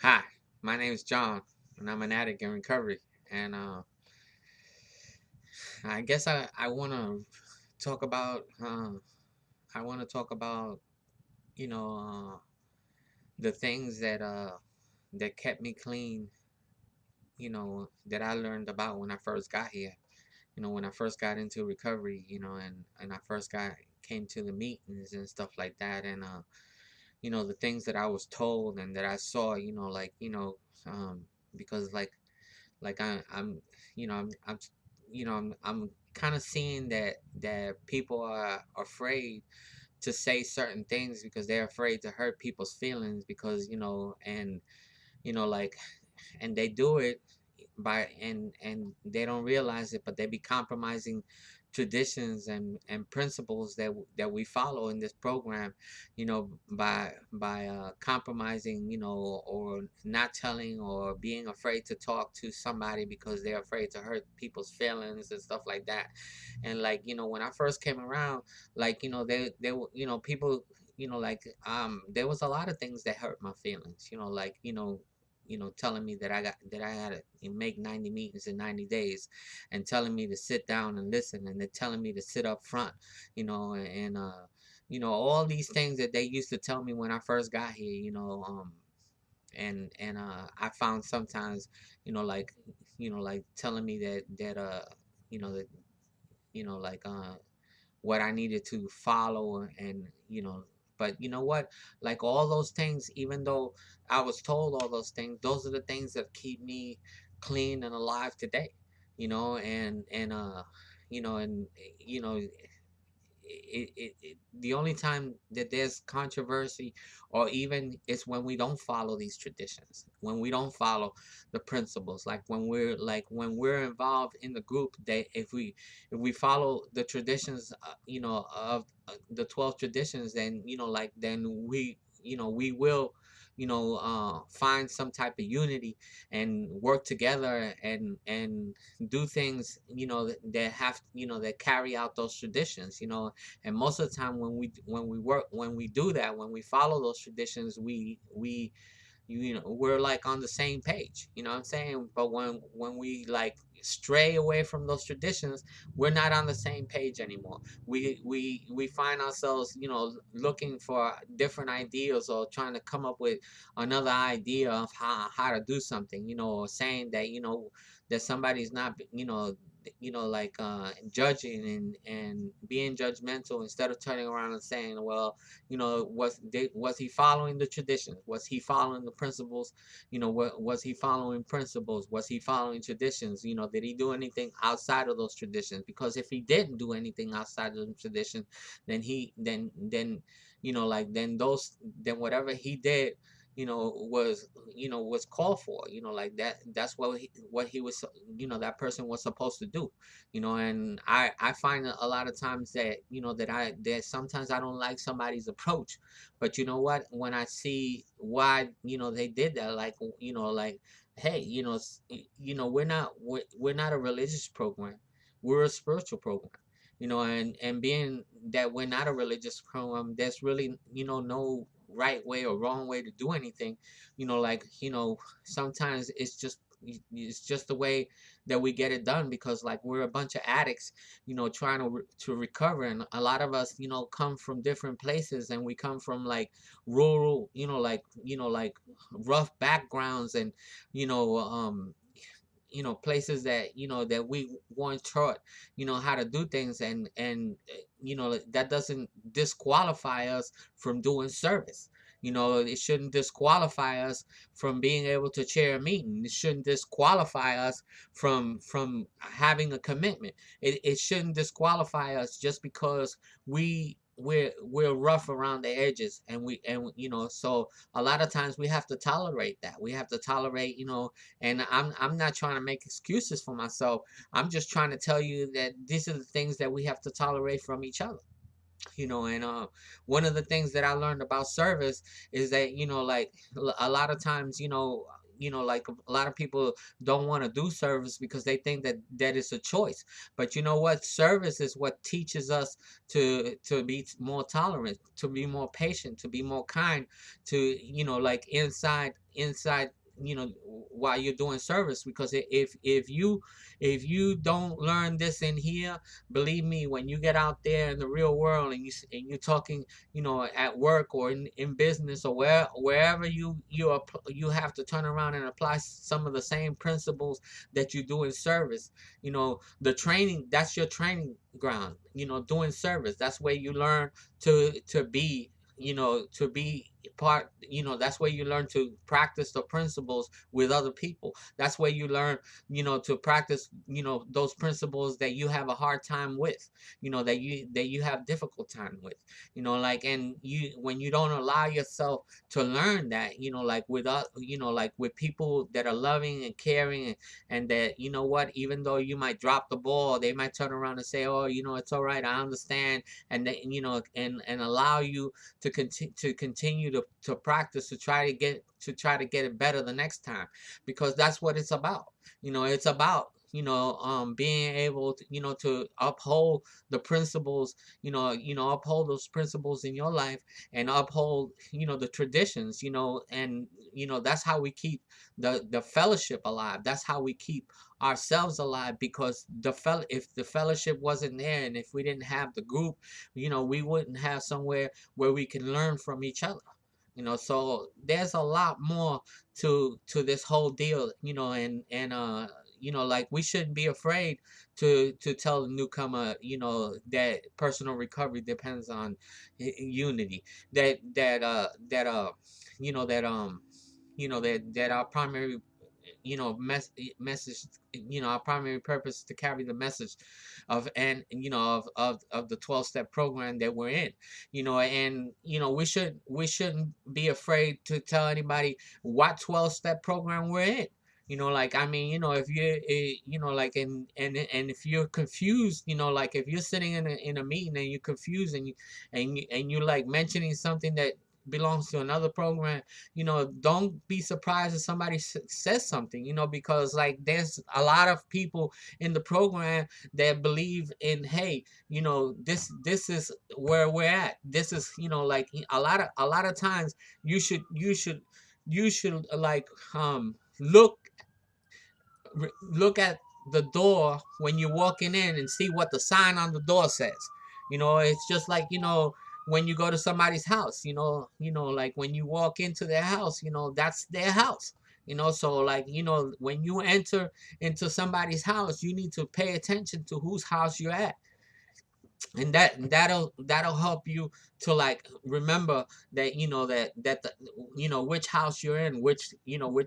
Hi, my name is John, and I'm an addict in recovery. And I guess I want to talk about I want to talk about you know the things that kept me clean. That I learned about when I first got here. When I first got into recovery. And I first got came to the meetings and stuff like that. And the things that I was told and that I saw. Because like I'm I'm kind of seeing that people are afraid to say certain things because they're afraid to hurt people's feelings because like and they do it by and they don't realize it, but they be compromising traditions and principles that we follow in this program, by compromising, or not telling or being afraid to talk to somebody because they're afraid to hurt people's feelings and stuff like that. And like, when I first came around, like, they people, there was a lot of things that hurt my feelings, like, telling me that I had to make 90 meetings in 90 days, and telling me to sit down and listen, and they're telling me to sit up front, and all these things that they used to tell me when I first got here, and I found sometimes, like, like telling me that like what I needed to follow, and but you know what, like all those things, even though I was told all those things, those are the things that keep me clean and alive today. And you know the only time that there's controversy, or even, it's when we don't follow these traditions, when we don't follow the principles, like when we're involved in the group, that if we follow the traditions, of the 12 traditions, then we will find some type of unity and work together, and do things, that have, that carry out those traditions, and most of the time, when we do that, when we follow those traditions, we're like on the same page, you know what I'm saying? But when we like stray away from those traditions, we're not on the same page anymore. We find ourselves, looking for different ideas, or trying to come up with another idea of how to do something, or saying that, that somebody's not, like judging, and being judgmental, instead of turning around and saying, well, was he following the traditions, was he following the principles, what was he following principles, was he following traditions, did he do anything outside of those traditions? Because if he didn't do anything outside of the tradition, then then whatever he did, was called for, like that's what he was, that person was supposed to do. And I find a lot of times that, that sometimes I don't like somebody's approach, but you know what, when I see why, they did that, like, like, hey, we're not a religious program, we're a spiritual program. And being that we're not a religious program, there's really, no right way or wrong way to do anything. Like, sometimes it's just the way that we get it done, because like we're a bunch of addicts, trying to recover, and a lot of us, come from different places, and we come from like rural, like rough backgrounds, and you know um places that, that we weren't taught, how to do things, and that doesn't disqualify us from doing service. It shouldn't disqualify us from being able to chair a meeting. It shouldn't disqualify us from having a commitment. It shouldn't disqualify us just because we're rough around the edges, and so a lot of times we have to tolerate that. We have to tolerate, and I'm not trying to make excuses for myself. I'm just trying to tell you that these are the things that we have to tolerate from each other. And one of the things that I learned about service is that, like, a lot of times, like a lot of people don't want to do service because they think that that is a choice. But you know what? Service is what teaches us to be more tolerant, to be more patient, to be more kind, to like inside while you're doing service. Because if you don't learn this in here, believe me, when you get out there in the real world and you're talking, at work or in business or wherever you have to turn around and apply some of the same principles that you do in service. The training, that's your training ground. Doing service, that's where you learn to be, to be part. That's where you learn to practice the principles with other people. That's where you learn, to practice, those principles that you have a hard time with, that you have difficult time with. Like, and you when you don't allow yourself to learn that, like like with people that are loving and caring, and that, what, even though you might drop the ball, they might turn around and say, oh, it's all right, I understand. And then, and allow you to continue to practice, to try to get it better the next time. Because that's what it's about. It's about, being able to, to uphold the principles, uphold those principles in your life, and uphold, the traditions, and that's how we keep the fellowship alive. That's how we keep ourselves alive. Because if the fellowship wasn't there, and if we didn't have the group, we wouldn't have somewhere where we can learn from each other. So there's a lot more to this whole deal. And like, we shouldn't be afraid to tell the newcomer, that personal recovery depends on unity. That our primary, message, our primary purpose is to carry the message of, and of the 12-step program that we're in. And we shouldn't be afraid to tell anybody what 12-step program we're in. Like, I mean, if you like, and if you're confused, like, if you're sitting in a meeting and you're confused, and you like mentioning something that belongs to another program, don't be surprised if somebody says something, because, like, there's a lot of people in the program that believe in, hey, this is where we're at. This is, like, a lot of times you should like, look look at the door when you're walking in and see what the sign on the door says. It's just like, when you go to somebody's house, like, when you walk into their house, that's their house. So, like, when you enter into somebody's house, you need to pay attention to whose house you're at. And that'll help you to, like, remember that, which house you're in, which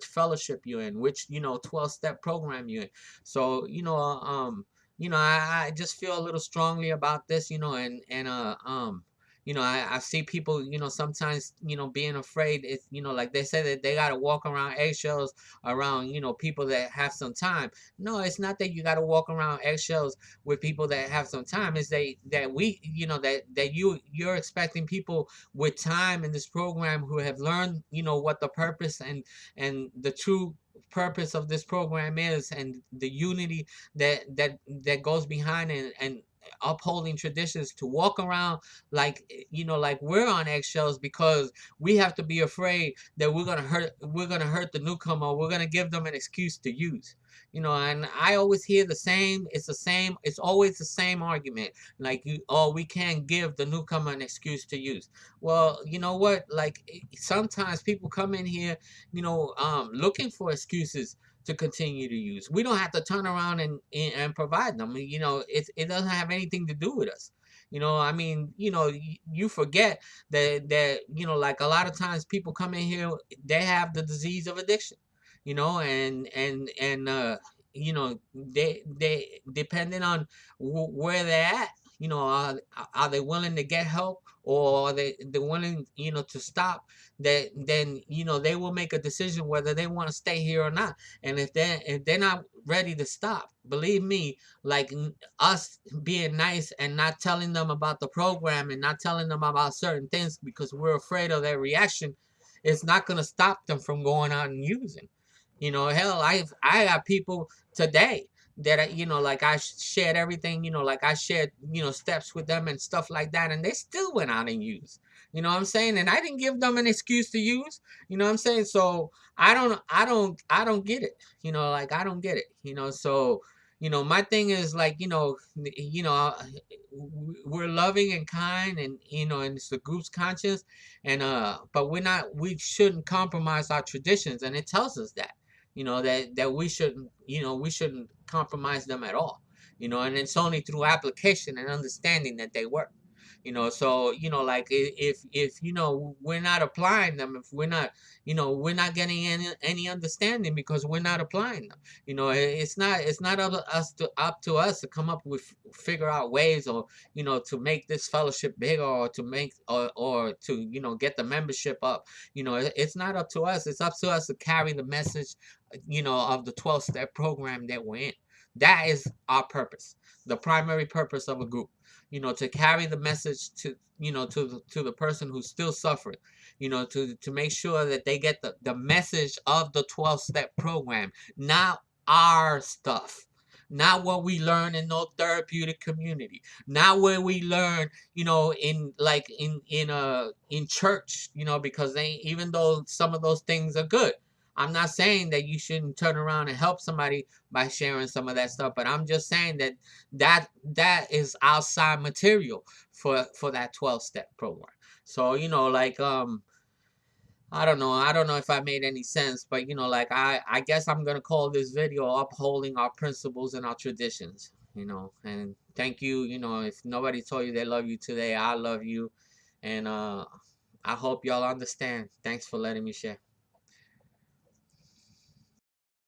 fellowship you're in, which, 12-step program you're in. So, I just feel a little strongly about this, and I see people, sometimes, being afraid. It's, like they say that they got to walk around eggshells around, people that have some time. No, it's not that you got to walk around eggshells with people that have some time. Is that we, you're expecting people with time in this program who have learned, what the purpose and the true purpose of this program is, and the unity that goes behind it, and upholding traditions, to walk around like, like we're on eggshells, because we have to be afraid that we're gonna hurt the newcomer. We're gonna give them an excuse to use. And I always hear it's always the same argument. Like, we can't give the newcomer an excuse to use. Well, you know what? Like, sometimes people come in here, looking for excuses to continue to use. We don't have to turn around and provide them. It doesn't have anything to do with us. I mean, you forget that, like, a lot of times people come in here, they have the disease of addiction, and they depending on where they're at, are they willing to get help, or are they willing, to stop? That Then, they will make a decision whether they want to stay here or not. And if they're not ready to stop, believe me, like, us being nice and not telling them about the program, and not telling them about certain things because we're afraid of their reaction, it's not going to stop them from going out and using. You know, hell, I got people today that like I shared everything, like I shared, steps with them and stuff like that, and they still went out and used. You know what I'm saying? And I didn't give them an excuse to use. You know what I'm saying? So I don't get it. Like I don't get it. So my thing is like, we're loving and kind, and and it's the group's conscience, and but we shouldn't compromise our traditions, and it tells us that that we shouldn't compromise them at all. And it's only through application and understanding that they work. So like if we're not applying them, if we're not getting any understanding because we're not applying them. It's not up to us to come up with, figure out ways, or to make this fellowship bigger, or to make, or to get the membership up. It's not up to us. It's up to us to carry the message, of the 12-step program that we're in. That is our purpose, the primary purpose of a group. To carry the message to, to the person who's still suffering. To make sure that they get the message of the 12-step program, not our stuff. Not what we learn in no therapeutic community. Not where we learn, in like in church, because they, even though some of those things are good. I'm not saying that you shouldn't turn around and help somebody by sharing some of that stuff, but I'm just saying that is outside material for that 12-step program. So like I don't know if I made any sense, but like I guess I'm gonna call this video upholding our principles and our traditions. And thank you. If nobody told you they love you today, I love you, and I hope y'all understand. Thanks for letting me share.